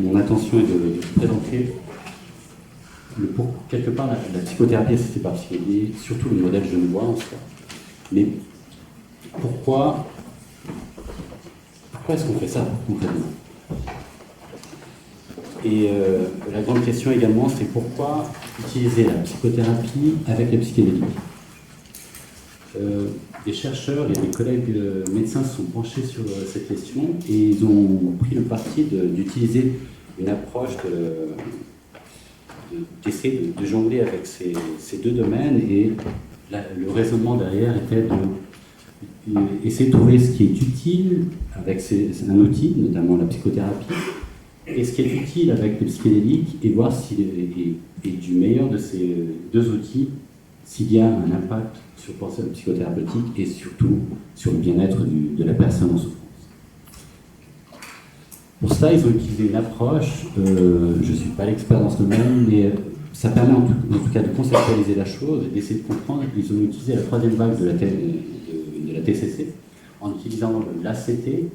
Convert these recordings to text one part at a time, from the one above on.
mon intention est de vous présenter quelque part la psychothérapie assistée par psychédélie, surtout le modèle genevois en soi. Mais pourquoi est-ce qu'on fait ça concrètement? Et la grande question également, c'est pourquoi utiliser la psychothérapie avec les psychédéliques? Des chercheurs et des collègues médecins se sont penchés sur cette question et ils ont pris le parti d'utiliser une approche d'essayer de jongler avec ces deux domaines, et le raisonnement derrière était d'essayer de trouver ce qui est utile avec un outil, notamment la psychothérapie, et ce qui est utile avec les psychédéliques, et voir s'il est du meilleur de ces deux outils, s'il y a un impact sur le pensée psychothérapeutique et surtout sur le bien-être de la personne en souffrance. Pour ça, ils ont utilisé une approche, je ne suis pas l'expert dans ce domaine, mais ça permet en tout cas de conceptualiser la chose et d'essayer de comprendre. Ils ont utilisé la troisième vague de la TCC en utilisant l'ACT,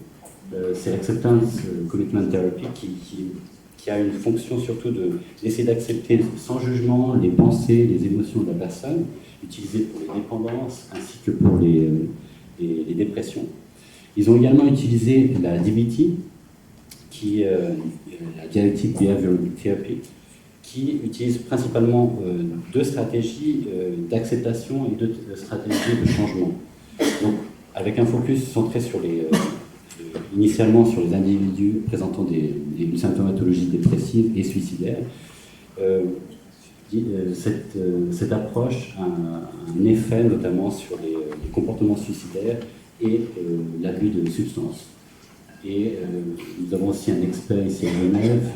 c'est l'Acceptance Commitment Therapy, qui a une fonction surtout d'essayer d'accepter sans jugement les pensées, les émotions de la personne, utilisées pour les dépendances ainsi que pour les dépressions. Ils ont également utilisé la DBT, qui est la Dialectic Behavioral Therapy, qui utilise principalement deux stratégies d'acceptation et deux stratégies de changement. Donc, avec un focus centré sur initialement sur les individus présentant une symptomatologie dépressive et suicidaire. Cette approche a un effet notamment sur les comportements suicidaires et l'abus de substances. Et nous avons aussi un expert ici à Genève,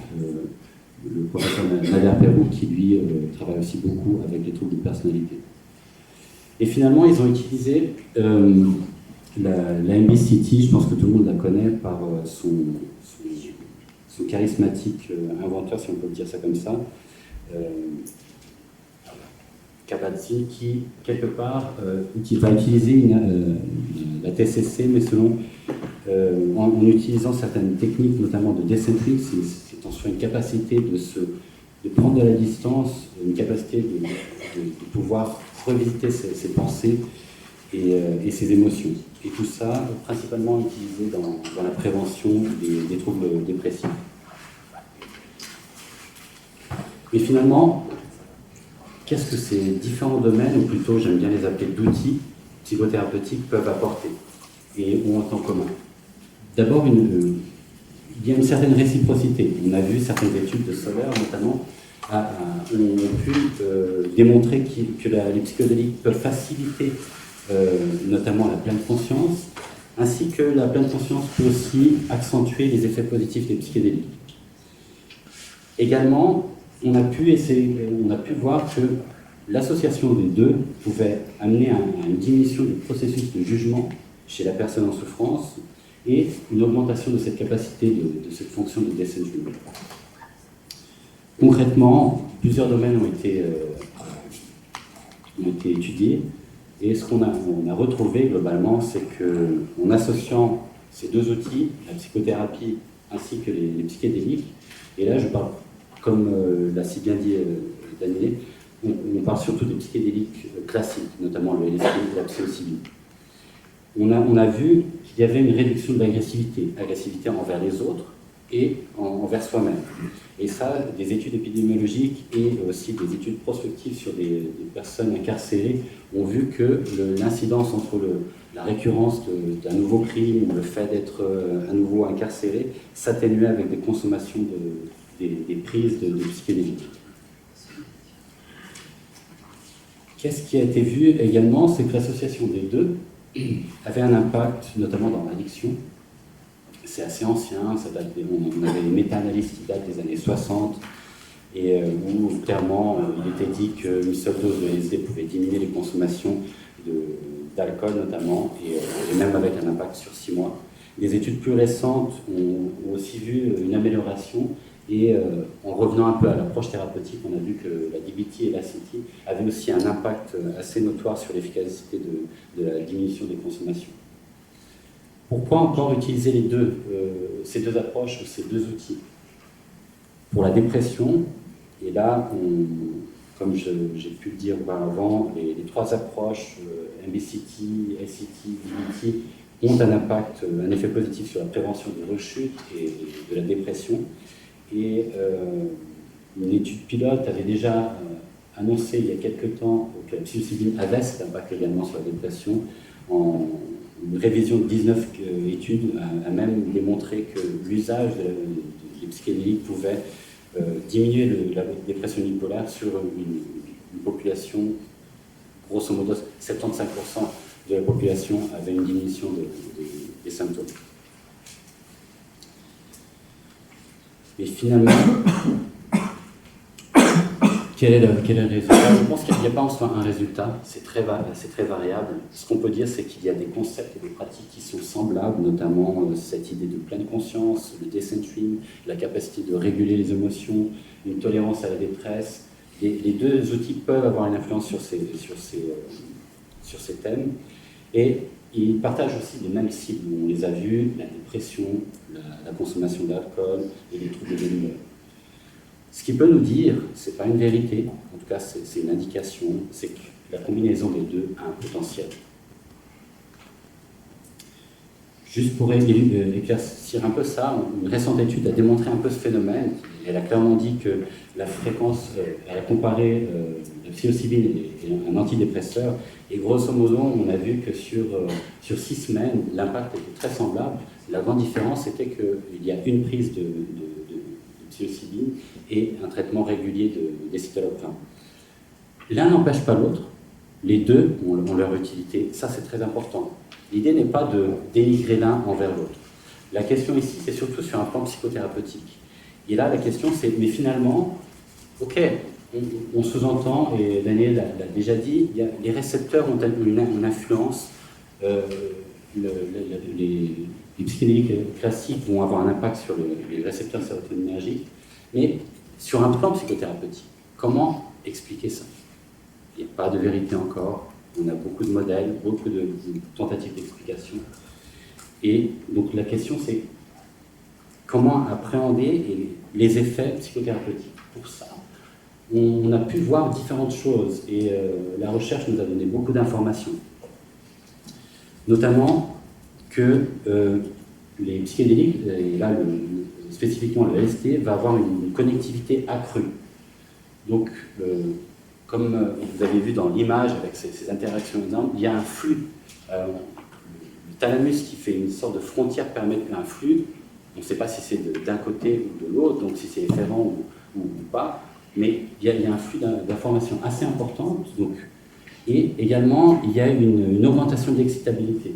le professeur Nader Perrou, qui lui travaille aussi beaucoup avec les troubles de personnalité. Et finalement, ils ont utilisé la MBCT, je pense que tout le monde la connaît par son charismatique inventeur, si on peut dire ça comme ça, Kabat-Zinn, qui, quelque part, va utiliser la TCC, mais en utilisant certaines techniques, notamment de décentrique, c'est en soi une capacité de prendre de la distance, une capacité de pouvoir revisiter ses pensées et ses émotions. Et tout ça, principalement utilisé dans la prévention des troubles dépressifs. Mais finalement, qu'est-ce que ces différents domaines, ou plutôt j'aime bien les appeler d'outils psychothérapeutiques, peuvent apporter et ont en commun? D'abord, il y a une certaine réciprocité. On a vu certaines études de Soler, notamment, ont pu démontrer que les psychédéliques peuvent faciliter notamment la pleine conscience, ainsi que la pleine conscience peut aussi accentuer les effets positifs des psychédéliques. Également, on a pu voir que l'association des deux pouvait amener à une diminution du processus de jugement chez la personne en souffrance et une augmentation de cette capacité, de cette fonction de dissension. Concrètement, plusieurs domaines ont été étudiés, et ce qu'on a retrouvé globalement, c'est qu'en associant ces deux outils, la psychothérapie ainsi que les psychédéliques, et là je parle, comme l'a si bien dit Daniel, on parle surtout des psychédéliques classiques, notamment le LSD et la psilocybine. On a vu qu'il y avait une réduction de l'agressivité envers les autres et envers soi-même. Et ça, des études épidémiologiques et aussi des études prospectives sur des personnes incarcérées ont vu que l'incidence entre la récurrence d'un nouveau crime ou le fait d'être à nouveau incarcéré s'atténuait avec des consommations des prises de psychédéliques. Qu'est-ce qui a été vu également, c'est que l'association des deux avait un impact, notamment dans l'addiction. C'est assez ancien, on avait des méta-analyses qui datent des années 60, et où clairement il était dit qu'une seule dose de LSD pouvait diminuer les consommations d'alcool notamment, et même avec un impact sur 6 mois. Des études plus récentes ont aussi vu une amélioration, et en revenant un peu à l'approche thérapeutique, on a vu que la DBT et l'ACT avaient aussi un impact assez notoire sur l'efficacité de la diminution des consommations. Pourquoi encore utiliser ces deux approches ou ces deux outils? Pour la dépression, et là, comme j'ai pu le dire auparavant, les trois approches, MBCT, SCT, DBT, ont un impact, un effet positif sur la prévention de rechute et de la dépression. Et une étude pilote avait déjà annoncé il y a quelques temps que la psilocybine avait cet impact également sur la dépression. Une révision de 19 études a même démontré que l'usage des psychédéliques pouvait diminuer la dépression unipolaire sur une population, grosso modo 75% de la population avait une diminution des symptômes. Et finalement, quel est le résultat? Je pense qu'il n'y a pas en soi un résultat, c'est très variable. Ce qu'on peut dire, c'est qu'il y a des concepts et des pratiques qui sont semblables, notamment cette idée de pleine conscience, le decentering, la capacité de réguler les émotions, une tolérance à la détresse. Les deux outils peuvent avoir une influence sur ces thèmes. Et ils partagent aussi les mêmes cibles. On les a vus, la dépression, la consommation d'alcool et les troubles de l'humeur. Ce qui peut nous dire, ce n'est pas une vérité, en tout cas c'est une indication, c'est que la combinaison des deux a un potentiel. Juste pour éclaircir un peu ça, une récente étude a démontré un peu ce phénomène. Elle a clairement dit que la fréquence, elle a comparé la psilocybine et un antidépresseur, et grosso modo, on a vu que sur 6 semaines, l'impact était très semblable. La grande différence, c'était qu'il y a une prise de psilocybine et un traitement régulier d'escitalopram. L'un n'empêche pas l'autre, les deux ont leur utilité, ça c'est très important. L'idée n'est pas de dénigrer l'un envers l'autre. La question ici, c'est surtout sur un plan psychothérapeutique. Et là, la question c'est, mais finalement, ok, on sous-entend, et Daniel l'a déjà dit, les récepteurs ont une influence, les psychédéliques classiques vont avoir un impact sur les récepteurs sérotoninergiques, mais sur un plan psychothérapeutique, comment expliquer ça? Il n'y a pas de vérité encore, on a beaucoup de modèles, beaucoup de tentatives d'explication, et donc la question c'est comment appréhender les effets psychothérapeutiques. Pour ça, on a pu voir différentes choses, et la recherche nous a donné beaucoup d'informations, notamment que les psychédéliques, et là spécifiquement le LSD, va avoir une connectivité accrue. Donc, comme vous avez vu dans l'image avec ces interactions énormes, il y a un flux. Le thalamus qui fait une sorte de frontière permet un flux. On ne sait pas si c'est d'un côté ou de l'autre, donc si c'est efférent ou pas, mais il y a un flux d'informations assez importante. Donc, et également, il y a une augmentation de l'excitabilité.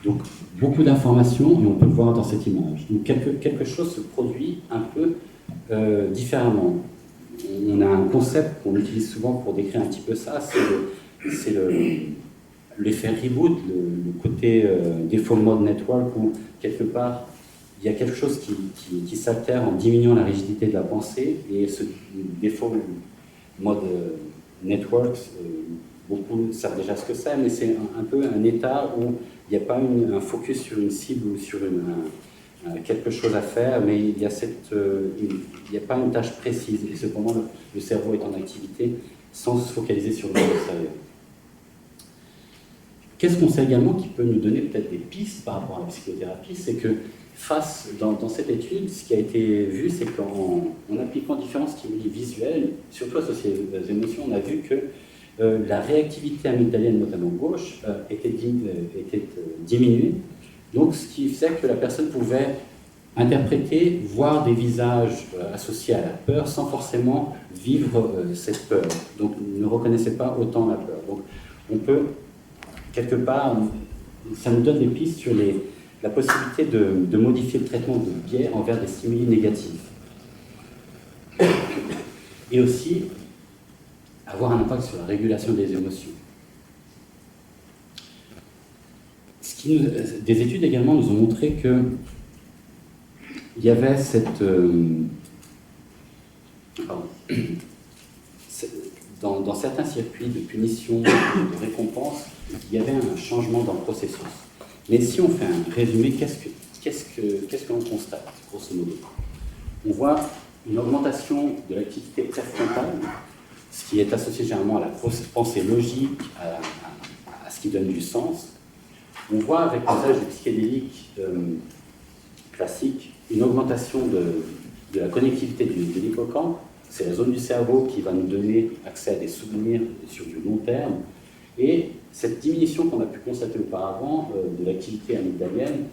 Donc, beaucoup d'informations, et on peut le voir dans cette image. Donc, quelque chose se produit un peu différemment. On a un concept qu'on utilise souvent pour décrire un petit peu ça, c'est l'effet reboot, le côté default mode network, où quelque part, il y a quelque chose qui s'altère en diminuant la rigidité de la pensée, et ce default mode network, beaucoup savent déjà ce que c'est, mais c'est un peu un état où il n'y a pas un focus sur une cible ou sur quelque chose à faire, mais il n'y a pas une tâche précise, et cependant le cerveau est en activité sans se focaliser sur le monde extérieur. Qu'est-ce qu'on sait également qui peut nous donner peut-être des pistes par rapport à la psychothérapie, c'est que dans cette étude, ce qui a été vu, c'est qu'en appliquant différents stimuli visuels, surtout associés aux émotions, on a vu que la réactivité amygdalienne, notamment gauche, était diminuée. Donc, ce qui faisait que la personne pouvait interpréter, voir des visages associés à la peur sans forcément vivre cette peur. Donc, ne reconnaissait pas autant la peur. Donc, on peut, quelque part, ça nous donne des pistes sur la possibilité de modifier le traitement de biais envers des stimuli négatifs. Et aussi, avoir un impact sur la régulation des émotions. Des études également nous ont montré que il y avait dans certains circuits de punition, de récompense, il y avait un changement dans le processus. Mais si on fait un résumé, qu'est-ce qu'on constate, grosso modo? On voit une augmentation de l'activité préfrontale, ce qui est associé généralement à la pensée logique, à ce qui donne du sens. On voit avec l'usage des psychédéliques classiques une augmentation de la connectivité de l'hippocampe. C'est la zone du cerveau qui va nous donner accès à des souvenirs sur du long terme. Et cette diminution qu'on a pu constater auparavant de l'activité amygdalienne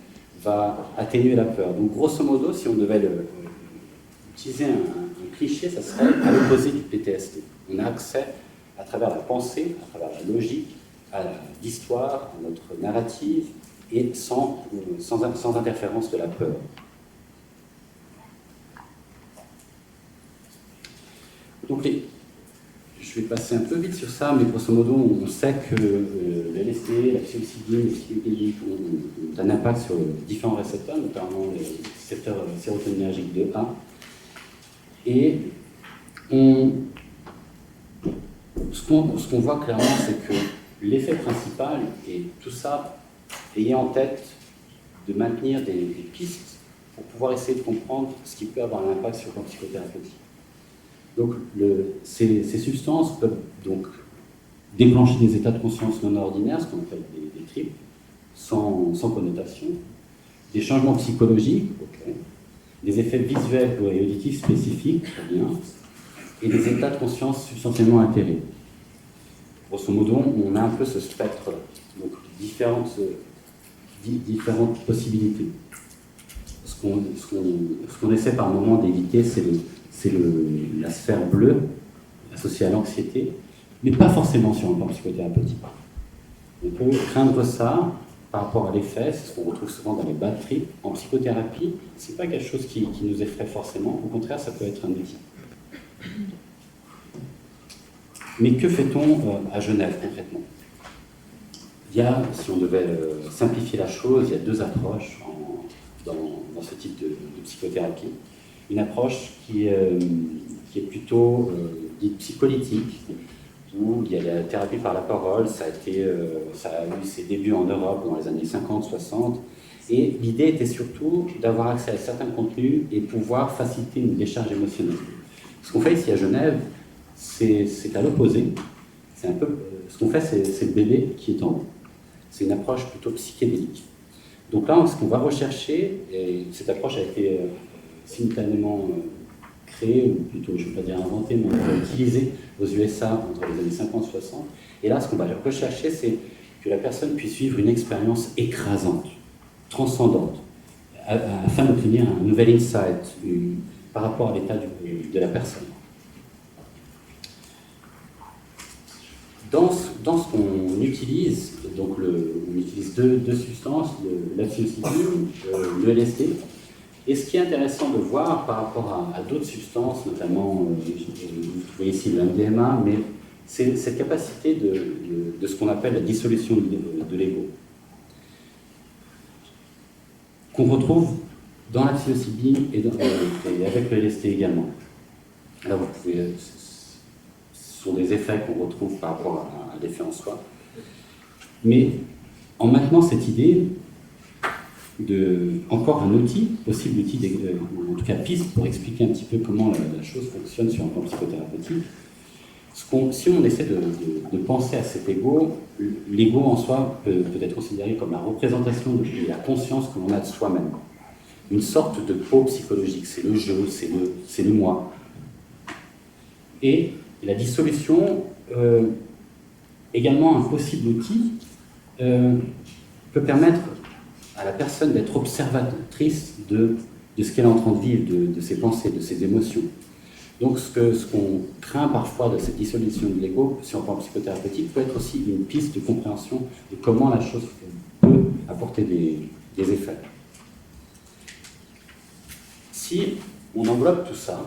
va atténuer la peur. Donc grosso modo, si on devait utiliser un cliché, ça serait à l'opposé du PTSD. On a accès à travers la pensée, à travers la logique, à l'histoire, à notre narrative, et sans interférence de la peur. Donc je vais passer un peu vite sur ça, mais grosso modo, on sait que le LSD, la psilocybine, les psychédéliques ont un impact sur différents récepteurs, notamment les récepteurs sérotoninergiques 2A. Et ce qu'on voit clairement, c'est que l'effet principal, et tout ça, ayez en tête de maintenir des pistes pour pouvoir essayer de comprendre ce qui peut avoir un impact sur le plan psychothérapeutique. Donc, ces substances peuvent donc déclencher des états de conscience non ordinaires, ce qu'on appelle des trips, sans connotation, des changements psychologiques, okay, des effets visuels et auditifs spécifiques, très bien, et des états de conscience substantiellement altérés. Grosso modo, on a un peu ce spectre-là, donc différentes possibilités. Ce qu'on essaie par moment d'éviter, c'est la sphère bleue associée à l'anxiété, mais pas forcément sur un plan psychothérapeutique. On peut craindre ça par rapport à l'effet, c'est ce qu'on retrouve souvent dans les bad trips. En psychothérapie, c'est pas quelque chose qui nous effraie forcément, au contraire, ça peut être un outil. Mais que fait-on à Genève concrètement? Il y a, si on devait simplifier la chose, il y a deux approches dans ce type de psychothérapie. Une approche qui est plutôt dite psycholytique, où il y a la thérapie par la parole, ça a eu ses débuts en Europe dans les années 50-60, et l'idée était surtout d'avoir accès à certains contenus et pouvoir faciliter une décharge émotionnelle. Ce qu'on fait ici à Genève, c'est à l'opposé. C'est un peu, ce qu'on fait, c'est le bébé qui est en haut. C'est une approche plutôt psychédélique. Donc là, ce qu'on va rechercher, et cette approche a été simultanément créée, ou plutôt, je ne vais pas dire inventée, mais utilisée aux USA entre les années 50-60. Et là, ce qu'on va rechercher, c'est que la personne puisse vivre une expérience écrasante, transcendante, afin d'obtenir un nouvel insight par rapport à l'état de la personne. Dans ce qu'on utilise, donc on utilise deux substances, la psilocybine, le LSD. Et ce qui est intéressant de voir par rapport à d'autres substances, notamment, vous voyez ici le MDMA, mais c'est cette capacité de ce qu'on appelle la dissolution de l'ego, qu'on retrouve dans la psilocybine et avec le LSD également. Là, vous pouvez... Ce sont des effets qu'on retrouve par rapport à l'effet en soi. Mais en maintenant cette idée encore un outil, possible outil, en tout cas piste, pour expliquer un petit peu comment la chose fonctionne sur un plan psychothérapeutique, si on essaie de penser à cet ego, l'ego en soi peut être considéré comme la représentation de la conscience que l'on a de soi-même. Une sorte de peau psychologique, c'est le jeu, c'est le moi. Et la dissolution, également un possible outil, peut permettre à la personne d'être observatrice de ce qu'elle est en train de vivre, de ses pensées, de ses émotions. Donc ce qu'on craint parfois de cette dissolution de l'ego sur un plan psychothérapeutique peut être aussi une piste de compréhension de comment la chose peut apporter des effets. Si on enveloppe tout ça,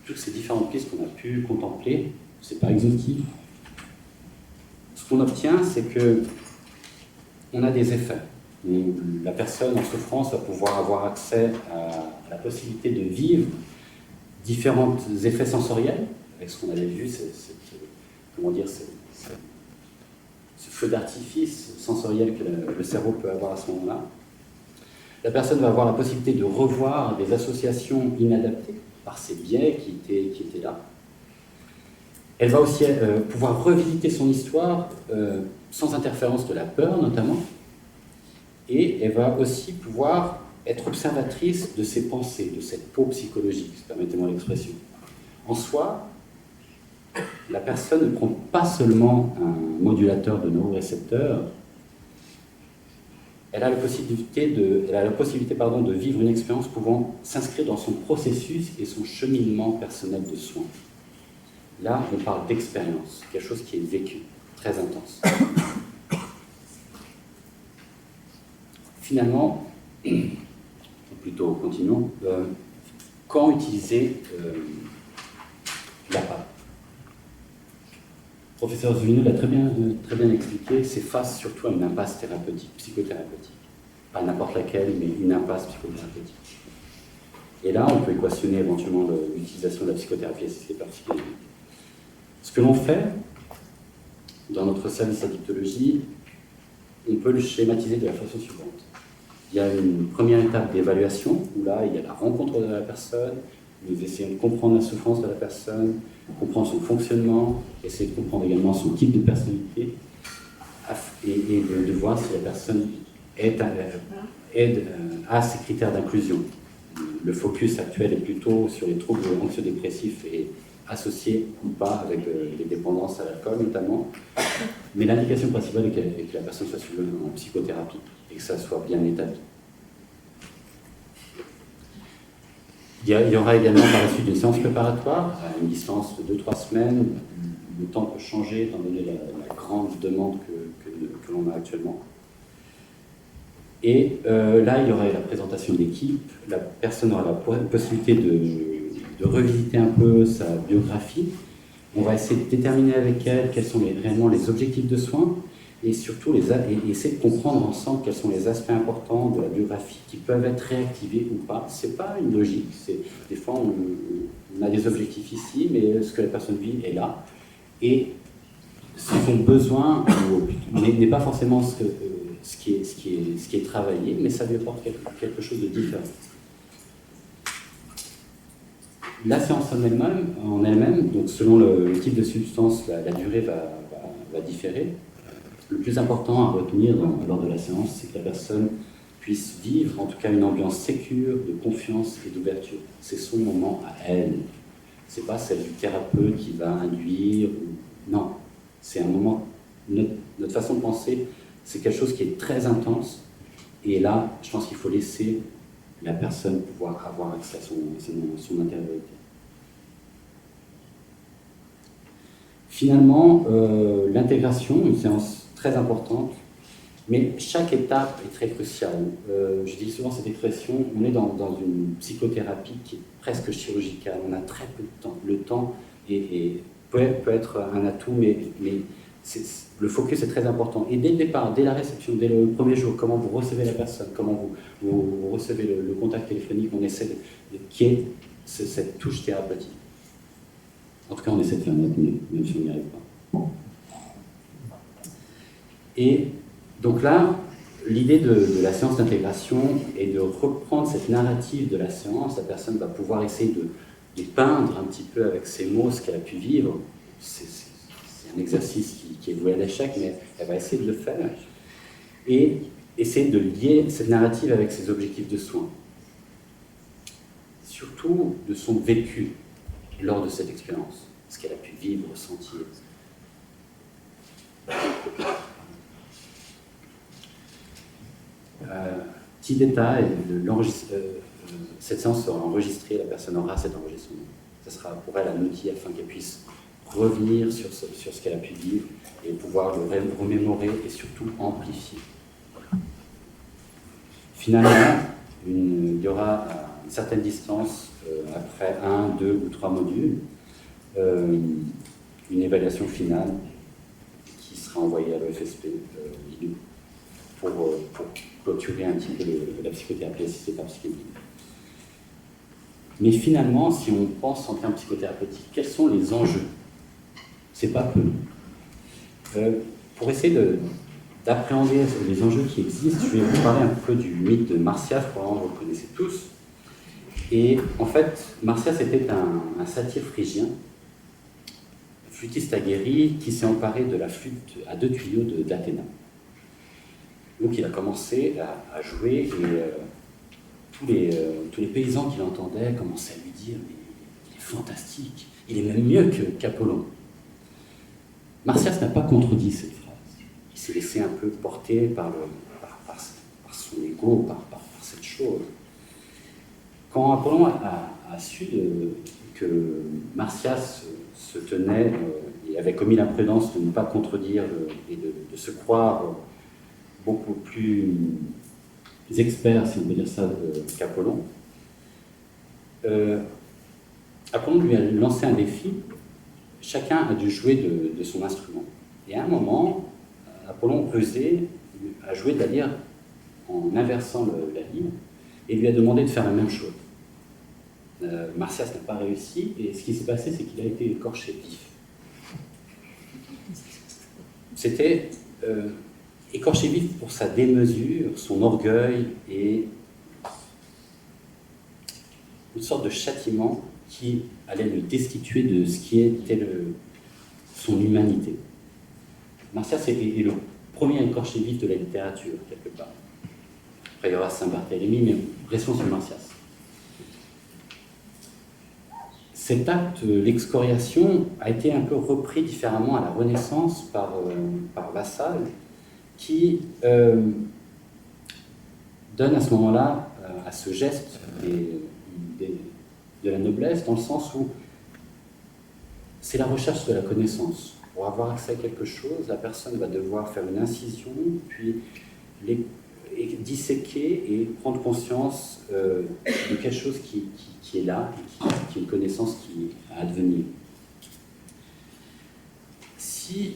toutes ces différentes pistes qu'on a pu contempler, c'est pas exhaustif. Ce qu'on obtient, c'est que on a des effets. La personne en souffrance va pouvoir avoir accès à la possibilité de vivre différents effets sensoriels, avec ce qu'on avait vu, ce feu d'artifice sensoriel que le cerveau peut avoir à ce moment-là. La personne va avoir la possibilité de revoir des associations inadaptées par ces biais qui étaient là. Elle va aussi pouvoir revisiter son histoire sans interférence de la peur notamment, et elle va aussi pouvoir être observatrice de ses pensées, de cette peau psychologique, permettez-moi l'expression. En soi, la personne ne prend pas seulement un modulateur de neurorécepteurs, elle a la possibilité de vivre une expérience pouvant s'inscrire dans son processus et son cheminement personnel de soins. Là, on parle d'expérience, quelque chose qui est vécu, très intense. Finalement, ou plutôt continuons, quand utiliser l'APA? Le professeur Zunino l'a très bien expliqué, c'est face surtout à une impasse thérapeutique, psychothérapeutique. Pas n'importe laquelle, mais une impasse psychothérapeutique. Et là, on peut équationner éventuellement l'utilisation de la psychothérapie assistée par psychanalyse. Ce que l'on fait dans notre service addictologie, on peut le schématiser de la façon suivante. Il y a une première étape d'évaluation, où là, il y a la rencontre de la personne, nous essayons de comprendre la souffrance de la personne, comprendre son fonctionnement, essayer de comprendre également son type de personnalité, et de voir si la personne a ces critères d'inclusion. Le focus actuel est plutôt sur les troubles anxio-dépressifs et associés ou pas avec les dépendances à l'alcool notamment. Mais l'indication principale est que la personne soit suivie en psychothérapie et que ça soit bien établi. Il y aura également par la suite une séance préparatoire à une distance de 2-3 semaines. Le temps peut changer étant donné la grande demande que l'on a actuellement. Et là, il y aura la présentation d'équipe. La personne aura la possibilité de revisiter un peu sa biographie. On va essayer de déterminer avec elle quels sont réellement les objectifs de soins et surtout essayer de comprendre ensemble quels sont les aspects importants de la biographie qui peuvent être réactivés ou pas. Ce n'est pas une logique. Des fois, on a des objectifs ici, mais ce que la personne vit est là. Et son besoin n'est pas forcément ce qui est travaillé, mais ça lui apporte quelque chose de différent. La séance en elle-même, donc selon le type de substance, la durée va différer. Le plus important à retenir lors de la séance, c'est que la personne puisse vivre en tout cas une ambiance sécure, de confiance et d'ouverture. C'est son moment à elle. Ce n'est pas celle du thérapeute qui va induire. Non, c'est un moment. Notre façon de penser, c'est quelque chose qui est très intense. Et là, je pense qu'il faut laisser la personne pouvoir avoir accès à son intériorité. Finalement, l'intégration, une séance très importante, mais chaque étape est très cruciale. Je dis souvent cette expression, on est dans une psychothérapie qui est presque chirurgicale, on a très peu de temps. Le temps peut être un atout, mais le focus est très important. Et dès le départ, dès la réception, dès le premier jour, comment vous recevez la personne, comment vous recevez le contact téléphonique, on essaie qu'il y ait cette touche thérapeutique. En tout cas, on essaie de faire notre mieux, même si on n'y arrive pas. Et donc là, l'idée de la séance d'intégration est de reprendre cette narrative de la séance. La personne va pouvoir essayer de peindre un petit peu avec ses mots ce qu'elle a pu vivre. C'est un exercice qui est voué à l'échec, mais elle va essayer de le faire. Et essayer de lier cette narrative avec ses objectifs de soins. Surtout de son vécu lors de cette expérience, ce qu'elle a pu vivre, ressentir. Petit détail, cette séance sera enregistrée, la personne aura cet enregistrement. Ce sera pour elle un outil afin qu'elle puisse revenir sur ce qu'elle a pu vivre et pouvoir le remémorer et surtout amplifier. Finalement, il y aura à une certaine distance, après 1, 2 ou 3 modules, une évaluation finale qui sera envoyée à l'EFSP pour clôturer un petit peu la psychothérapie assistée par psychanalyse. Mais finalement, si on pense en termes psychothérapeutiques, quels sont les enjeux? C'est pas peu. Pour essayer d'appréhender les enjeux qui existent, je vais vous parler un peu du mythe de Marcia, probablement vous le connaissez tous. Et en fait, Martias était un satyre phrygien, flûtiste aguerri, qui s'est emparé de la flûte à 2 tuyaux d'Athéna. Donc il a commencé à jouer, et tous les paysans qui l'entendaient commençaient à lui dire « mais il est fantastique, il est même mieux qu'Apollon ». Martias n'a pas contredit cette phrase. Il s'est laissé un peu porter par son ego, par cette chose. Quand Apollon a su que Martias se tenait et avait commis l'imprudence de ne pas contredire et de se croire beaucoup plus expert, si on peut dire ça, qu'Apollon, Apollon lui a lancé un défi. Chacun a dû jouer de son instrument. Et à un moment, Apollon a joué de la lyre en inversant la lyre et lui a demandé de faire la même chose. Martias n'a pas réussi, et ce qui s'est passé, c'est qu'il a été écorché vif. C'était écorché vif pour sa démesure, son orgueil et une sorte de châtiment qui allait le destituer de ce qui était son humanité. Martias est le premier écorché vif de la littérature, quelque part. Après, il y aura Saint-Barthélemy, mais restons sur Martias. Cet acte, l'excoriation, a été un peu repris différemment à la Renaissance par Vassal, qui donne à ce moment-là, à ce geste de la noblesse, dans le sens où c'est la recherche de la connaissance. Pour avoir accès à quelque chose, la personne va devoir faire une incision, puis disséquer et prendre conscience de quelque chose qui est là, et qui est une connaissance qui est à advenir. Si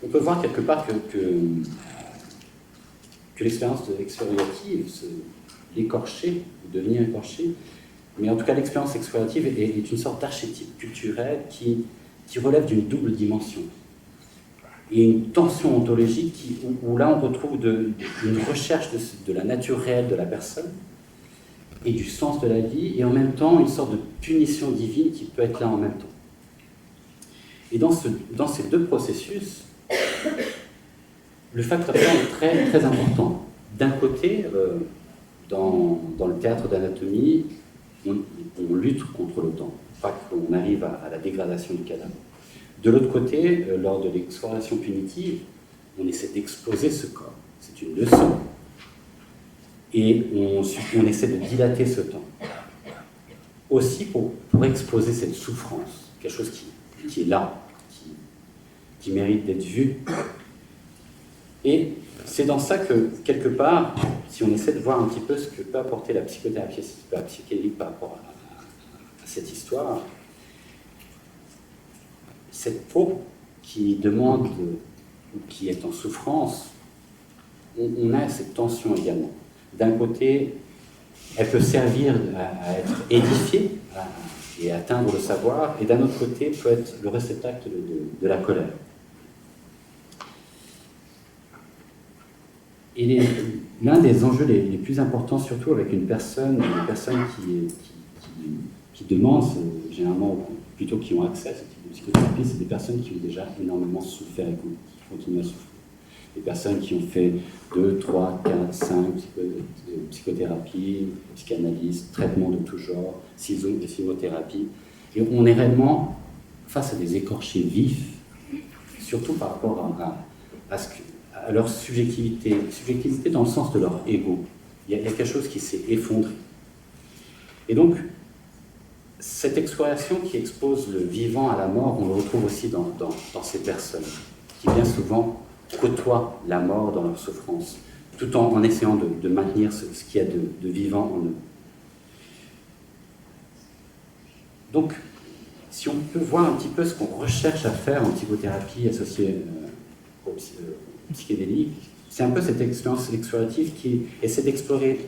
on peut voir quelque part que l'expérience excoriative, l'écorcher, devenir écorché, mais en tout cas l'expérience excoriative est une sorte d'archétype culturel qui relève d'une double dimension. Et une tension ontologique où là on retrouve une recherche de la nature réelle de la personne et du sens de la vie, et en même temps une sorte de punition divine qui peut être là en même temps. Et dans ces deux processus, le facteur temps est très, très important. D'un côté, dans le théâtre d'anatomie, on lutte contre le temps, pas qu'on arrive à la dégradation du cadavre. De l'autre côté, lors de l'exploration punitive, on essaie d'exploser ce corps. C'est une leçon. Et on essaie de dilater ce temps. Aussi pour exposer cette souffrance, quelque chose qui est là, qui mérite d'être vu. Et c'est dans ça que, quelque part, si on essaie de voir un petit peu ce que peut apporter la psychothérapie, la psychédélique par rapport à cette histoire, cette peau qui demande ou qui est en souffrance, on a cette tension également. D'un côté, elle peut servir à être édifiée et à atteindre le savoir, et d'un autre côté, peut être le réceptacle de la colère. Et l'un des enjeux les plus importants, surtout avec une personne qui demande, généralement, plutôt qui ont accès à ce type de psychothérapie, c'est des personnes qui ont déjà énormément souffert et qui continuent à souffrir. Des personnes qui ont fait 2, 3, 4, 5 psychothérapies, psychanalyse, traitements de tout genre, cisothérapie. Et on est réellement face à des écorchés vifs, surtout par rapport à leur subjectivité dans le sens de leur ego. Il y a quelque chose qui s'est effondré. Et donc, cette exploration qui expose le vivant à la mort, on le retrouve aussi dans ces personnes, qui bien souvent côtoient la mort dans leur souffrance, tout en essayant de maintenir ce qu'il y a de vivant en eux. Donc, si on peut voir un petit peu ce qu'on recherche à faire en psychothérapie associée au psychédélique, c'est un peu cette expérience explorative qui essaie d'explorer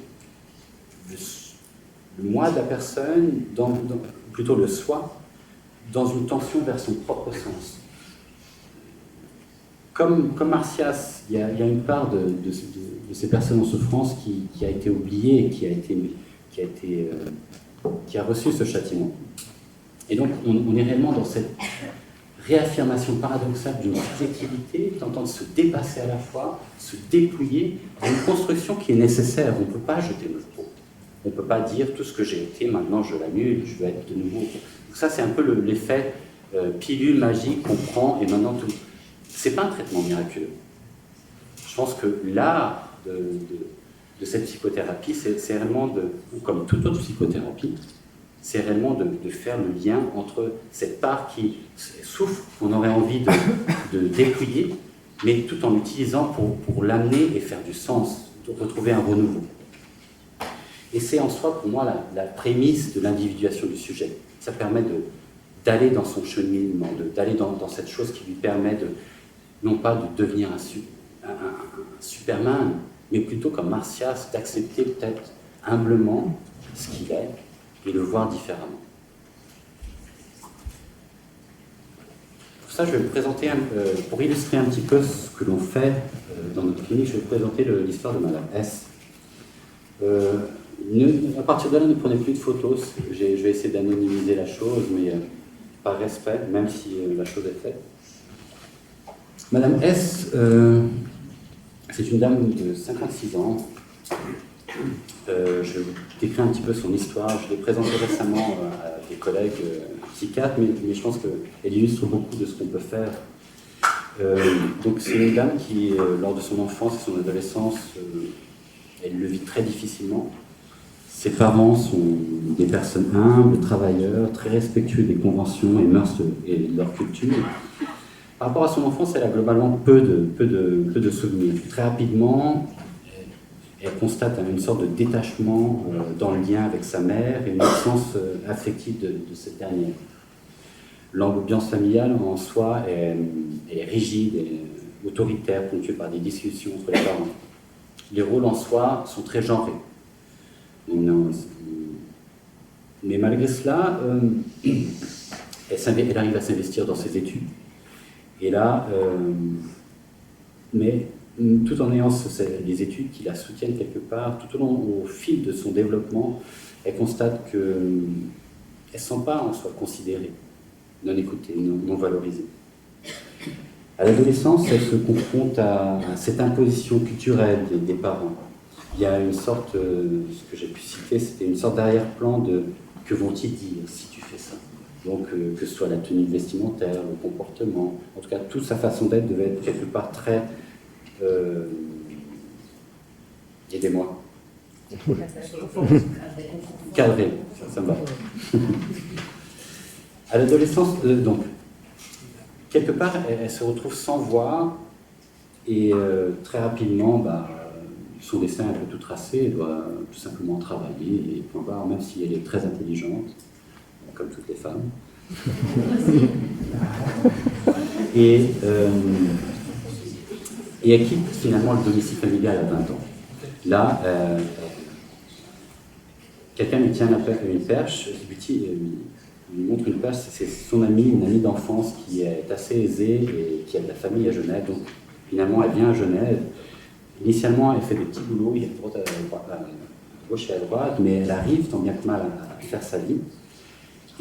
le moi de la personne, plutôt le soi, dans une tension vers son propre sens. comme Martias, il y a une part de ces personnes en souffrance qui a été oubliée et qui a reçu ce châtiment. Et donc, on est réellement dans cette réaffirmation paradoxale d'une subjectivité, tentant de se dépasser à la fois, se dépouiller d'une construction qui est nécessaire. On ne peut pas jeter nos peaux. On ne peut pas dire tout ce que j'ai été, maintenant je l'annule, je veux être de nouveau. Donc ça, c'est un peu l'effet pilule magique qu'on prend et maintenant tout. C'est pas un traitement miraculeux. Je pense que l'art de cette psychothérapie, c'est réellement, comme toute autre psychothérapie, c'est réellement de faire le lien entre cette part qui souffre, qu'on aurait envie de dépouiller, mais tout en l'utilisant pour l'amener et faire du sens, de retrouver un renouveau. Et c'est en soi, pour moi, la prémisse de l'individuation du sujet. Ça permet d'aller dans son cheminement, d'aller dans cette chose qui lui permet non pas de devenir un Superman, mais plutôt comme Martias, d'accepter peut-être humblement ce qu'il est et le voir différemment. Pour ça, je vais vous présenter, pour illustrer un petit peu ce que l'on fait dans notre clinique, je vais vous présenter l'histoire de Madame S. À partir de là, ne prenez plus de photos. Je vais essayer d'anonymiser la chose, mais par respect, même si la chose est faite. Madame S, c'est une dame de 56 ans. Je vais vous décrire un petit peu son histoire. Je l'ai présentée récemment à des collègues psychiatres, mais je pense qu'elle illustre beaucoup de ce qu'on peut faire. Donc c'est une dame qui, lors de son enfance et son adolescence, elle le vit très difficilement. Ses parents sont des personnes humbles, travailleurs, très respectueux des conventions et mœurs et de leur culture. Par rapport à son enfance, elle a globalement peu de souvenirs. Très rapidement, elle constate une sorte de détachement dans le lien avec sa mère et une absence affective de cette dernière. L'ambiance familiale en soi est rigide, et autoritaire, ponctuée par des discussions entre les parents. Les rôles en soi sont très genrés. Mais malgré cela, elle arrive à s'investir dans ses études. Et là, mais tout en ayant les études qui la soutiennent quelque part, tout au fil de son développement, elle constate qu'elle ne se sent pas en soi considérée, non écoutée, non valorisée. À l'adolescence, elle se confronte à cette imposition culturelle des parents. Il y a une sorte, ce que j'ai pu citer, c'était une sorte d'arrière-plan de « que vont-ils dire si tu fais ça ?» Donc, que ce soit la tenue vestimentaire, le comportement, en tout cas, toute sa façon d'être devait être quelque part très... aidez-moi. Cadré, ça me va. À l'adolescence, donc, quelque part, elle se retrouve sans voix et très rapidement, son destin est un peu tout tracé, elle doit tout simplement travailler et point barre, même si elle est très intelligente, comme toutes les femmes. Et elle quitte finalement le domicile familial à 20 ans. Là, quelqu'un lui tient une perche, lui montre une perche, c'est son amie, une amie d'enfance qui est assez aisée et qui a de la famille à Genève. Donc finalement, elle vient à Genève. Initialement, elle fait des petits boulots, il y a à gauche et à droite, mais elle arrive tant bien que mal à faire sa vie.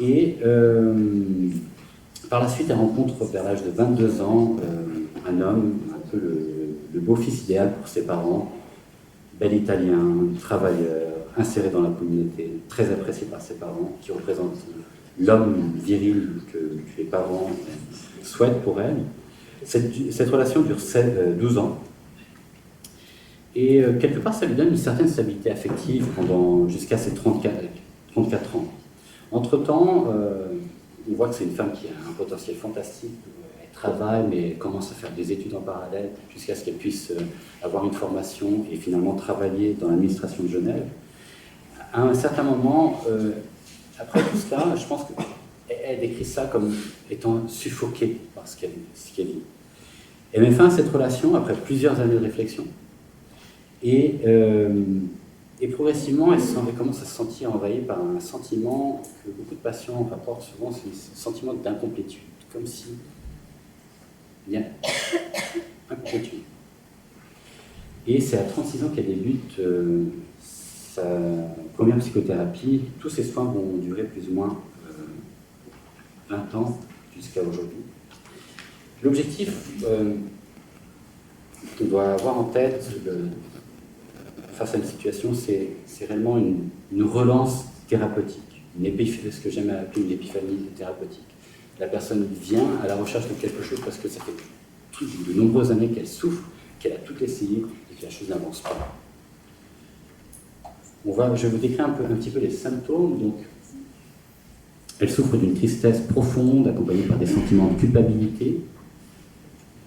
Et par la suite, elle rencontre vers l'âge de 22 ans un homme, un peu le beau-fils idéal pour ses parents, bel italien, travailleur, inséré dans la communauté, très apprécié par ses parents, qui représente l'homme viril que les parents souhaitent pour elle. Cette relation dure 12 ans. Et quelque part, ça lui donne une certaine stabilité affective jusqu'à ses 34 ans. Entre-temps, on voit que c'est une femme qui a un potentiel fantastique. Elle travaille, mais elle commence à faire des études en parallèle jusqu'à ce qu'elle puisse avoir une formation et finalement travailler dans l'administration de Genève. À un certain moment, après tout cela, je pense qu'elle décrit ça comme étant suffoquée par ce qu'elle vit. Elle met fin à cette relation après plusieurs années de réflexion. Et progressivement, elle commence à se sentir envahie par un sentiment que beaucoup de patients rapportent souvent, c'est un sentiment d'incomplétude, comme si Et c'est à 36 ans qu'elle débute sa première psychothérapie. Tous ces soins vont durer plus ou moins 20 ans jusqu'à aujourd'hui. L'objectif qu'on doit avoir en tête face à une situation, c'est réellement une relance thérapeutique, ce que j'aime appeler une épiphanie thérapeutique. La personne vient à la recherche de quelque chose parce que ça fait de nombreuses années qu'elle souffre, qu'elle a tout essayé et que la chose n'avance pas. Je vais vous décrire un petit peu les symptômes. Donc, elle souffre d'une tristesse profonde, accompagnée par des sentiments de culpabilité.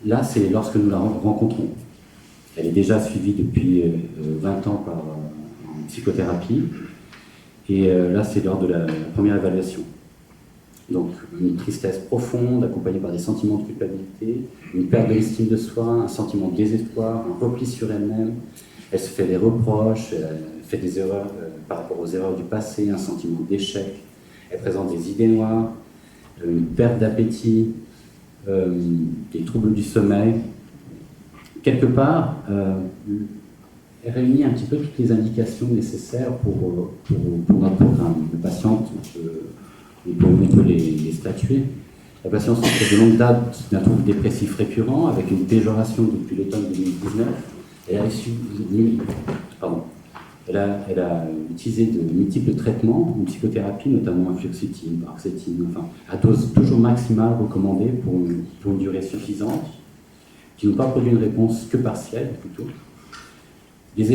Là, c'est lorsque nous la rencontrons. Elle est déjà suivie depuis 20 ans en psychothérapie. Et là, c'est lors de la première évaluation. Donc, une tristesse profonde, accompagnée par des sentiments de culpabilité, une perte de l'estime de soi, un sentiment de désespoir, un repli sur elle-même. Elle se fait des reproches, elle fait des erreurs par rapport aux erreurs du passé, un sentiment d'échec. Elle présente des idées noires, une perte d'appétit, des troubles du sommeil. Quelque part, elle réunit un petit peu toutes les indications nécessaires pour notre programme. La patiente, on peut les statuer. La patiente souffre de longue date d'un trouble dépressif récurrent avec une péjoration depuis l'automne 2019. Elle a utilisé de multiples traitements, une psychothérapie, notamment fluoxétine, paroxétine, enfin, à dose toujours maximale recommandée pour une durée suffisante, qui n'ont pas produit une réponse que partielle, plutôt. Est-ce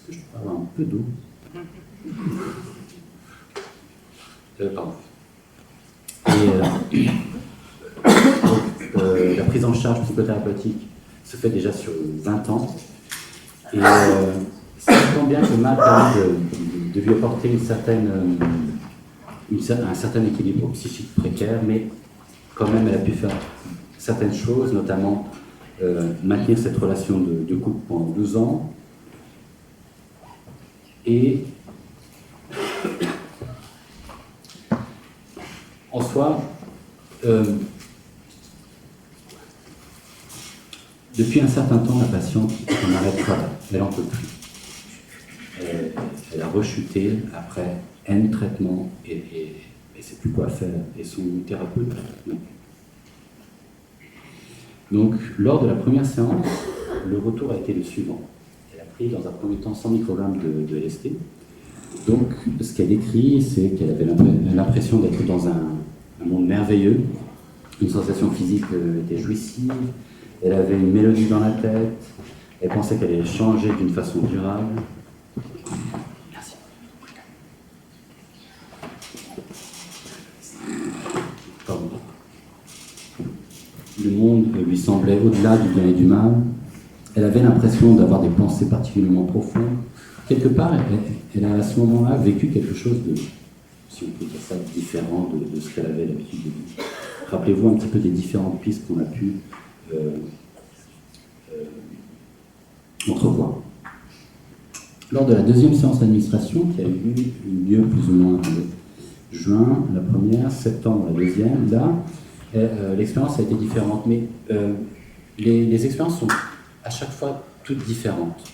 que je peux avoir un peu d'eau? Pardon. Et la prise en charge psychothérapeutique se fait déjà sur 20 ans. Et c'est tant bien que mal permet de lui apporter un certain équilibre psychique précaire, mais quand même elle a pu faire certaines choses, notamment maintenir cette relation de couple pendant 12 ans. Et en soi, depuis un certain temps, la patiente en arrêt de travail, elle n'en peut plus. Elle a rechuté après N traitements et ne sait plus quoi faire. Et son thérapeute, non. Donc, lors de la première séance, le retour a été le suivant. Elle a pris dans un premier temps 100 microgrammes de LSD. Donc, ce qu'elle décrit, c'est qu'elle avait l'impression d'être dans un monde merveilleux. Une sensation physique était jouissive. Elle avait une mélodie dans la tête. Elle pensait qu'elle allait changer d'une façon durable. Merci. Pardon. Le monde lui semblait au-delà du bien et du mal. Elle avait l'impression d'avoir des pensées particulièrement profondes. Quelque part, elle a à ce moment-là vécu quelque chose de, si on peut dire ça, différent de ce qu'elle avait l'habitude de vivre. Rappelez-vous un petit peu des différentes pistes qu'on a pu entrevoir. Lors de la deuxième séance d'administration, qui a eu lieu plus ou moins en juin, la première, septembre, la deuxième, là, l'expérience a été différente, mais les expériences sont à chaque fois toutes différentes.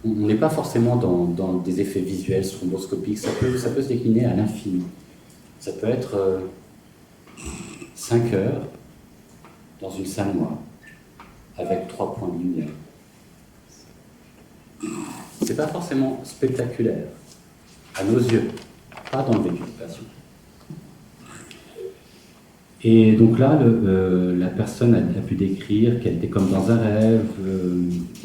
On n'est pas forcément dans des effets visuels, thromboscopiques, ça peut se décliner à l'infini. Ça peut être 5 heures dans une salle noire, avec 3 points de lumière. C'est pas forcément spectaculaire, à nos yeux, pas dans le vécu du patient. Et donc là, la personne a pu décrire qu'elle était comme dans un rêve,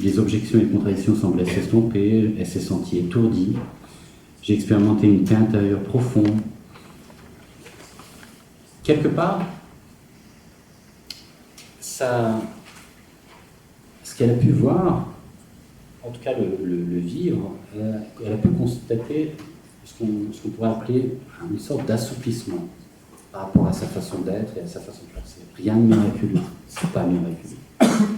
les objections et les contradictions semblaient s'estomper, elle s'est sentie étourdie. J'ai expérimenté une paix intérieure profonde. Quelque part, ce qu'elle a pu voir, en tout cas le vivre, elle a pu constater ce qu'on pourrait appeler une sorte d'assouplissement par rapport à sa façon d'être et à sa façon de penser. Rien de miraculeux, c'est pas miraculeux.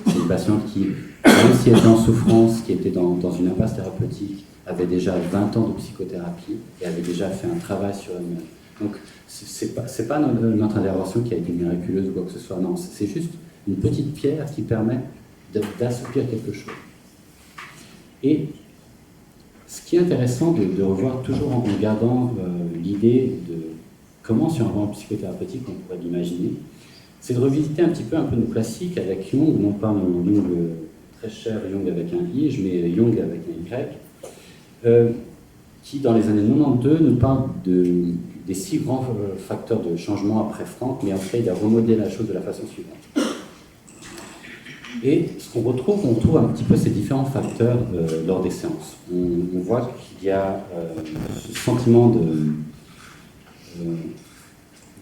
C'est une patiente qui, même si elle était en souffrance, qui était dans une impasse thérapeutique, avait déjà 20 ans de psychothérapie et avait déjà fait un travail sur elle-même. Donc, c'est pas notre intervention qui a été miraculeuse ou quoi que ce soit, non, c'est juste une petite pierre qui permet d'assouplir quelque chose. Et ce qui est intéressant de revoir, toujours en gardant l'idée de comment sur un plan psychothérapeutique on pourrait l'imaginer, c'est de revisiter un petit peu nos classiques avec Jung, non pas mon Jung très cher, Jung avec un I, mais Jung avec un Y, qui dans les années 92 nous parle des 6 grands facteurs de changement après Franck, mais en fait il a remodelé la chose de la façon suivante. Et ce qu'on retrouve, on retrouve un petit peu ces différents facteurs lors des séances. On voit qu'il y a ce sentiment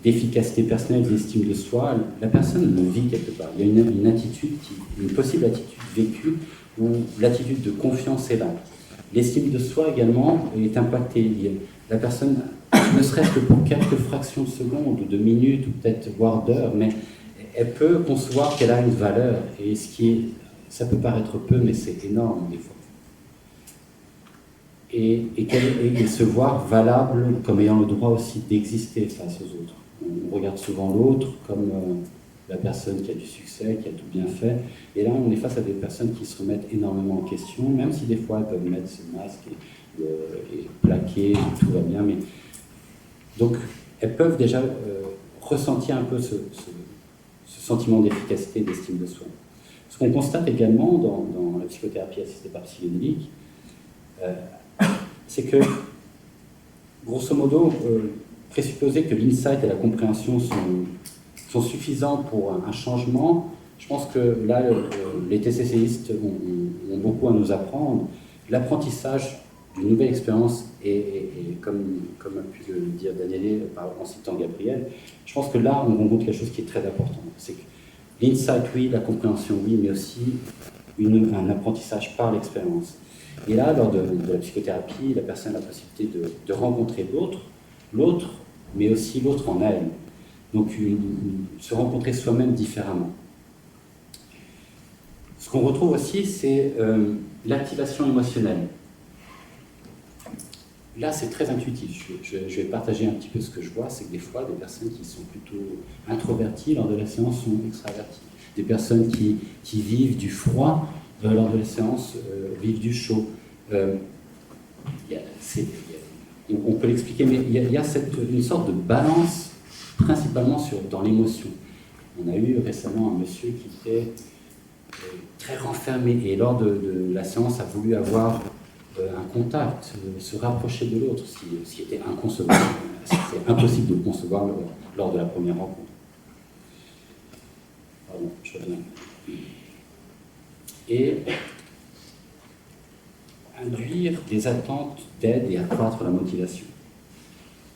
d'efficacité personnelle, d'estime de soi. La personne le vit quelque part. Il y a une attitude, une possible attitude vécue, où l'attitude de confiance est là. L'estime de soi également est impactée. La personne, ne serait-ce que pour quelques fractions de secondes, ou de minutes, ou peut-être voire d'heures, mais elle peut concevoir qu'elle a une valeur, et ça peut paraître peu, mais c'est énorme des fois. Et se voir valable comme ayant le droit aussi d'exister face aux autres. On regarde souvent l'autre comme la personne qui a du succès, qui a tout bien fait, et là on est face à des personnes qui se remettent énormément en question, même si des fois elles peuvent mettre ce masque et plaquer, tout va bien, mais donc elles peuvent déjà ressentir un peu ce sentiment d'efficacité, d'estime de soi. Ce qu'on constate également dans la psychothérapie assistée par psychédélique, c'est que, grosso modo, présupposer que l'insight et la compréhension sont suffisants pour un changement, je pense que là, les TCCistes ont beaucoup à nous apprendre. L'apprentissage d'une nouvelle expérience, et comme a pu le dire Daniele en citant Gabriel, je pense que là, on rencontre quelque chose qui est très important. C'est que l'insight, oui, la compréhension, oui, mais aussi un apprentissage par l'expérience. Et là, lors de la psychothérapie, la personne a la possibilité de rencontrer l'autre, mais aussi l'autre en elle. Donc, se rencontrer soi-même différemment. Ce qu'on retrouve aussi, c'est l'activation émotionnelle. Là, c'est très intuitif. Je vais partager un petit peu ce que je vois, c'est que des fois, des personnes qui sont plutôt introverties lors de la séance sont extraverties. Des personnes qui vivent du froid lors de la séance vivent du chaud. On peut l'expliquer, mais il y a une sorte de balance, principalement dans l'émotion. On a eu récemment un monsieur qui était très renfermé, et lors de la séance a voulu avoir un contact, se rapprocher de l'autre, ce qui était inconcevable. C'était impossible de le concevoir lors de la première rencontre. Pardon, je reviens. Et induire des attentes d'aide et accroître la motivation.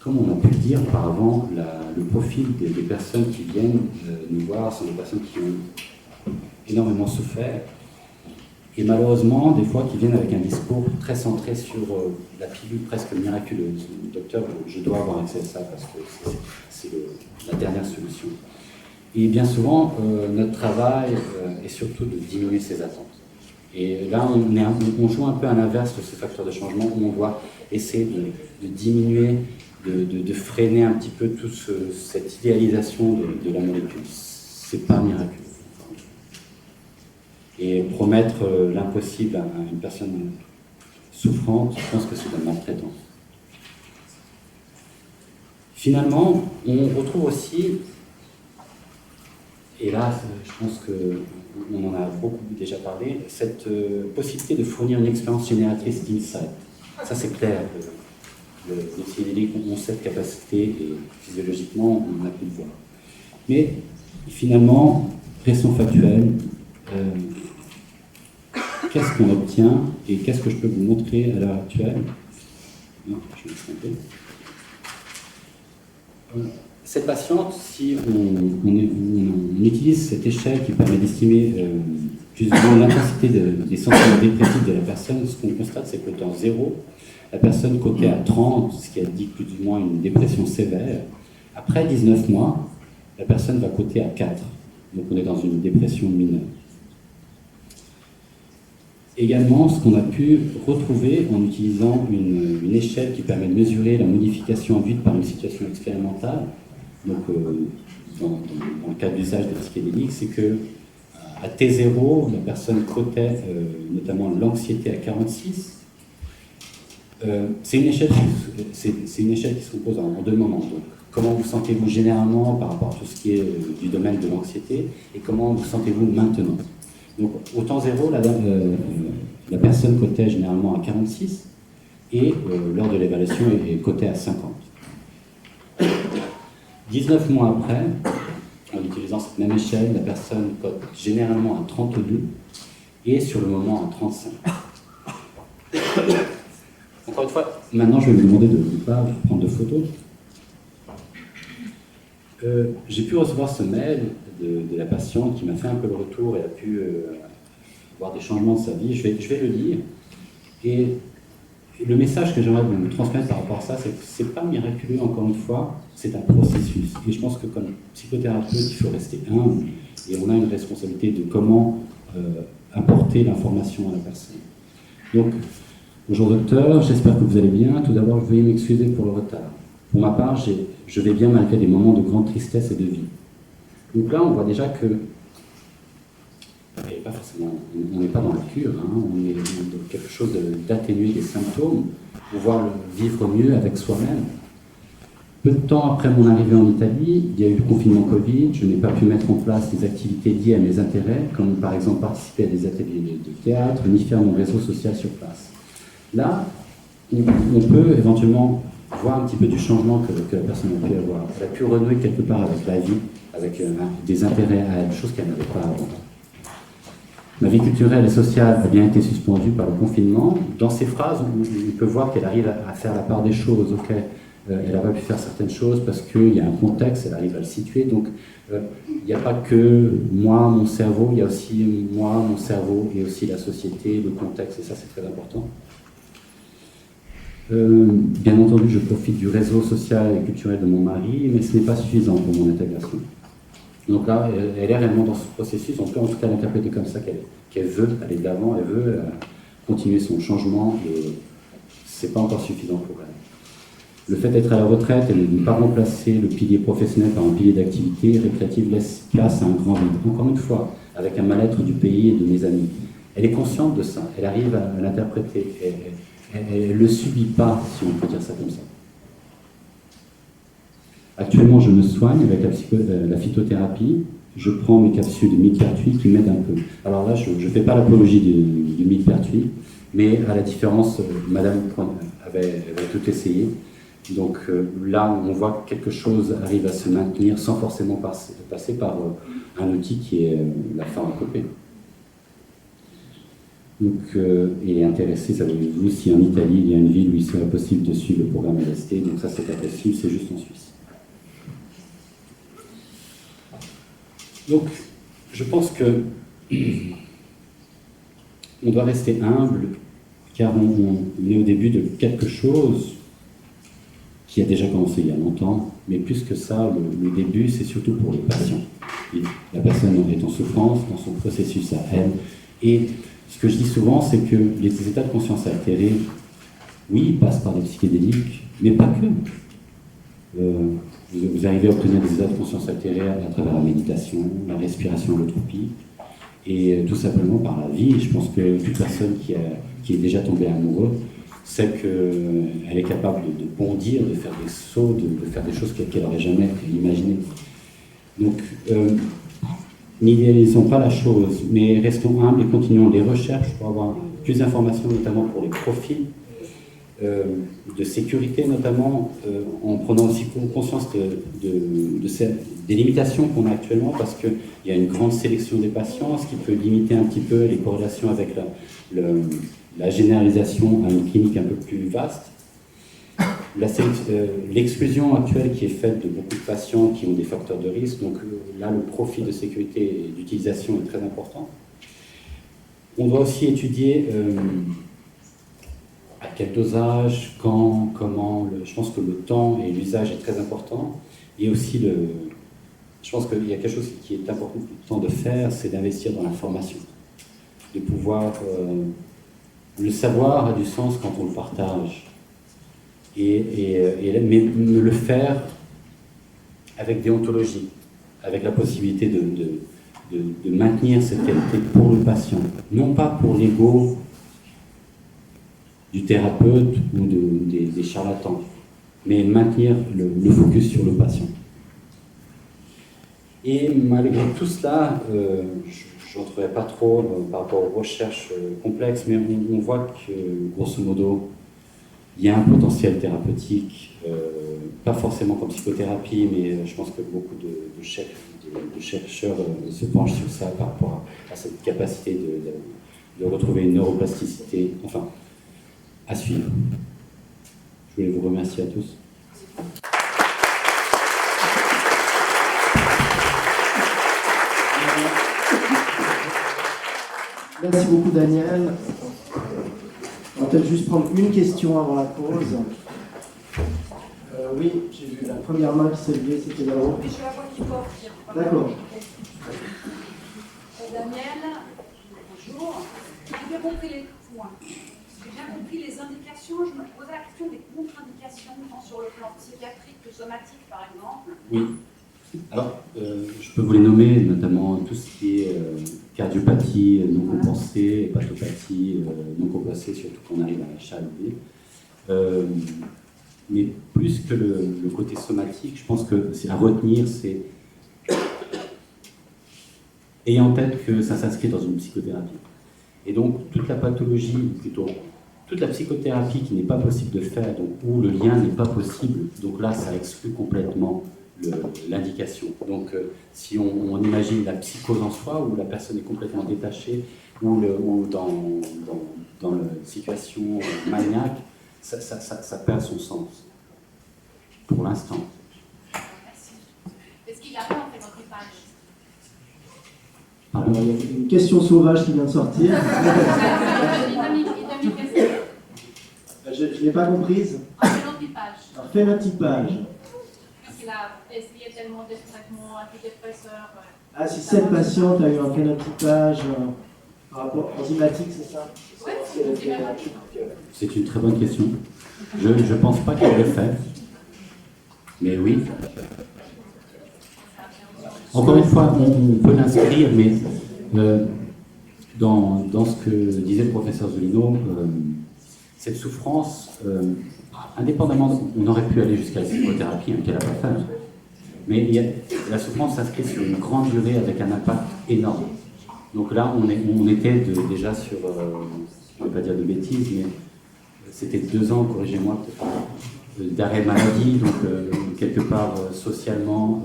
Comme on a pu le dire auparavant, le profil des personnes qui viennent nous voir sont des personnes qui ont énormément souffert, et malheureusement, des fois, qui viennent avec un discours très centré sur la pilule presque miraculeuse. Docteur, je dois avoir accès à ça parce que c'est la dernière solution. Et bien souvent, notre travail est surtout de diminuer ces attentes. Et là, on joue un peu à l'inverse de ce facteur de changement, où on doit essayer de diminuer, de freiner un petit peu toute cette idéalisation de la molécule. C'est pas miraculeux. Et promettre l'impossible à une personne souffrante, je pense que c'est de la maltraitance. Finalement, on retrouve aussi, et là, je pense qu'on en a beaucoup déjà parlé, cette possibilité de fournir une expérience génératrice d'insight. Ça, c'est clair. Le psychédélique ont cette capacité, et physiologiquement, on a pu le voir. Mais finalement, restons factuels. Qu'est-ce qu'on obtient et qu'est-ce que je peux vous montrer à l'heure actuelle? Non, je vais me tromper. Cette patiente, si on utilise cette échelle qui permet d'estimer plus ou moins l'intensité des sentiments dépressifs de la personne, ce qu'on constate, c'est que dans 0, la personne cotée à 30, ce qui indique plus ou moins une dépression sévère. Après 19 mois, la personne va coter à 4. Donc on est dans une dépression mineure. Également, ce qu'on a pu retrouver en utilisant une échelle qui permet de mesurer la modification induite par une situation expérimentale. Donc, dans le cas d'usage des psychédéliques, c'est que à T0, la personne cotait notamment l'anxiété à 46. C'est une échelle qui se compose en deux moments. Donc, comment vous sentez-vous généralement par rapport à tout ce qui est du domaine de l'anxiété, et comment vous sentez-vous maintenant. Donc, au temps zéro, la personne cotait généralement à 46, et lors de l'évaluation, elle cotait à 50. 19 mois après, en utilisant cette même échelle, la personne cote généralement à 32, et sur le moment à 35. Encore une fois, maintenant je vais vous demander de ne pas prendre de photos. J'ai pu recevoir ce mail de la patiente qui m'a fait un peu le retour et a pu voir des changements de sa vie. Je vais le lire. Et le message que j'aimerais vous transmettre par rapport à ça, c'est que ce n'est pas miraculeux, encore une fois, c'est un processus. Et je pense que comme psychothérapeute, il faut rester humble et on a une responsabilité de comment apporter l'information à la personne. Donc, bonjour docteur, j'espère que vous allez bien. Tout d'abord, veuillez m'excuser pour le retard. Pour ma part, je vais bien malgré des moments de grande tristesse et de vie. Donc là, on voit déjà que pas forcément, on n'est pas dans la cure, hein, on est dans quelque chose d'atténuer des symptômes, pouvoir le vivre mieux avec soi-même. Peu de temps après mon arrivée en Italie, il y a eu le confinement Covid, je n'ai pas pu mettre en place des activités liées à mes intérêts, comme par exemple participer à des ateliers de théâtre, ni faire mon réseau social sur place. Là, on peut éventuellement voir un petit peu du changement que la personne a pu avoir. Elle a pu renouer quelque part avec la vie, avec des intérêts à elle, chose qu'elle n'avait pas avant. Ma vie culturelle et sociale a bien été suspendue par le confinement. Dans ces phrases, on peut voir qu'elle arrive à faire la part des choses. Okay, elle n'a pas pu faire certaines choses parce qu'il y a un contexte, elle arrive à le situer. Donc, il n'y a pas que moi, mon cerveau, il y a aussi moi, mon cerveau, et aussi la société, le contexte, et ça, c'est très important. Bien entendu, je profite du réseau social et culturel de mon mari, mais ce n'est pas suffisant pour mon intégration. Donc là, elle est réellement dans ce processus, on peut en tout cas l'interpréter comme ça, qu'elle veut aller de l'avant, elle veut continuer son changement, et ce n'est pas encore suffisant pour elle. Le fait d'être à la retraite et de ne pas remplacer le pilier professionnel par un pilier d'activité récréative laisse place à un grand vide. Encore une fois, avec un mal-être du pays et de mes amis. Elle est consciente de ça, elle arrive à l'interpréter, elle ne le subit pas, si on peut dire ça comme ça. Actuellement, je me soigne avec la phytothérapie. Je prends mes capsules de millepertuis qui m'aident un peu. Alors là, je ne fais pas l'apologie du millepertuis, mais à la différence, Madame avait tout essayé. Donc là, on voit que quelque chose arrive à se maintenir sans forcément passer par un outil qui est la pharmacopée. Donc, il est intéressé, savez-vous, si en Italie, il y a une ville où il serait possible de suivre le programme LST. Donc ça, c'est pas possible, c'est juste en Suisse. Donc, je pense que on doit rester humble, car on est au début de quelque chose qui a déjà commencé il y a longtemps, mais plus que ça, le début, c'est surtout pour le patient. Et la personne est en souffrance dans son processus à elle. Et ce que je dis souvent, c'est que les états de conscience altérés, oui, ils passent par des psychédéliques, mais pas que. Vous arrivez à obtenir des états de conscience altérés à travers la méditation, la respiration holotropique, et tout simplement par la vie. Je pense que toute personne qui est déjà tombée amoureuse sait qu'elle est capable de bondir, de faire des sauts, de faire des choses qu'elle n'aurait jamais imaginées. Donc, n'idéalisons pas la chose, mais restons humbles et continuons les recherches pour avoir plus d'informations, notamment pour les profils de sécurité, notamment en prenant aussi conscience des limitations qu'on a actuellement, parce qu'il y a une grande sélection des patients, ce qui peut limiter un petit peu les corrélations avec la généralisation à une clinique un peu plus vaste. L'exclusion actuelle qui est faite de beaucoup de patients qui ont des facteurs de risque, donc là le profil de sécurité et d'utilisation est très important. On doit aussi étudier à quel dosage, quand, comment, je pense que le temps et l'usage est très important. Et aussi, je pense qu'il y a quelque chose qui est important de faire, c'est d'investir dans la formation. De pouvoir, le savoir a du sens quand on le partage. Mais le faire avec déontologie. avec la possibilité de maintenir cette qualité pour le patient, non pas pour l'ego du thérapeute ou des charlatans, mais maintenir le focus sur le patient. Et malgré tout cela, je n'entrerai pas trop par rapport aux recherches complexes, mais on voit que, grosso modo, il y a un potentiel thérapeutique, pas forcément comme psychothérapie, mais je pense que beaucoup de chercheurs se penchent sur ça par rapport à cette capacité de retrouver une neuroplasticité, enfin, à suivre. Je voulais vous remercier à tous. Merci beaucoup Daniel. On va peut-être juste prendre une question avant la pause. Oui, j'ai vu la première main qui s'est levée, c'était là-haut. Je la vois qui porte. D'accord. Daniel, bonjour. J'ai bien compris les points. J'ai bien compris les indications. Je me posais la question des contre-indications, tant sur le plan psychiatrique que somatique, par exemple. Oui. Alors, je peux vous les nommer, notamment tout ce qui est cardiopathie non compensée, hépatopathie non compensée, surtout quand on arrive à HALB. Mais plus que le côté somatique, je pense que c'est à retenir, c'est ayant en tête que ça s'inscrit dans une psychothérapie. Et donc, toute la pathologie, ou plutôt toute la psychothérapie qui n'est pas possible de faire, donc, où le lien n'est pas possible, donc là, ça exclut complètement l'indication. Donc, si on imagine la psychose en soi, où la personne est complètement détachée, ou dans une situation maniaque, ça perd son sens, pour l'instant. Merci. Est-ce qu'il y a rien en fait dans tes pages? Alors, il y a une question sauvage qui vient de sortir. Je ne l'ai pas comprise. Un phénotypage. Un phénotypage. Il a essayé tellement de traitements antidépresseurs. Ah, si cette patiente a eu un phénotypage par rapport enzymatique, c'est ça? Oui, C'est une très bonne question. Je ne pense pas qu'elle le fait, mais oui. Encore une fois, on peut l'inscrire, mais dans ce que disait le professeur Zolino, cette souffrance, indépendamment, on aurait pu aller jusqu'à la psychothérapie, qu'elle n'a pas fait, mais la souffrance s'inscrit sur une grande durée avec un impact énorme. Donc là, on était déjà sur, je ne vais pas dire de bêtises, mais c'était 2 ans, corrigez-moi, d'arrêt maladie, donc quelque part socialement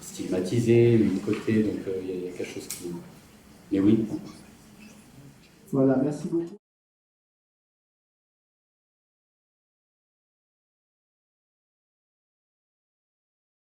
stigmatisé, mis de côté, donc il y a quelque chose qui... Mais oui. Voilà, merci beaucoup.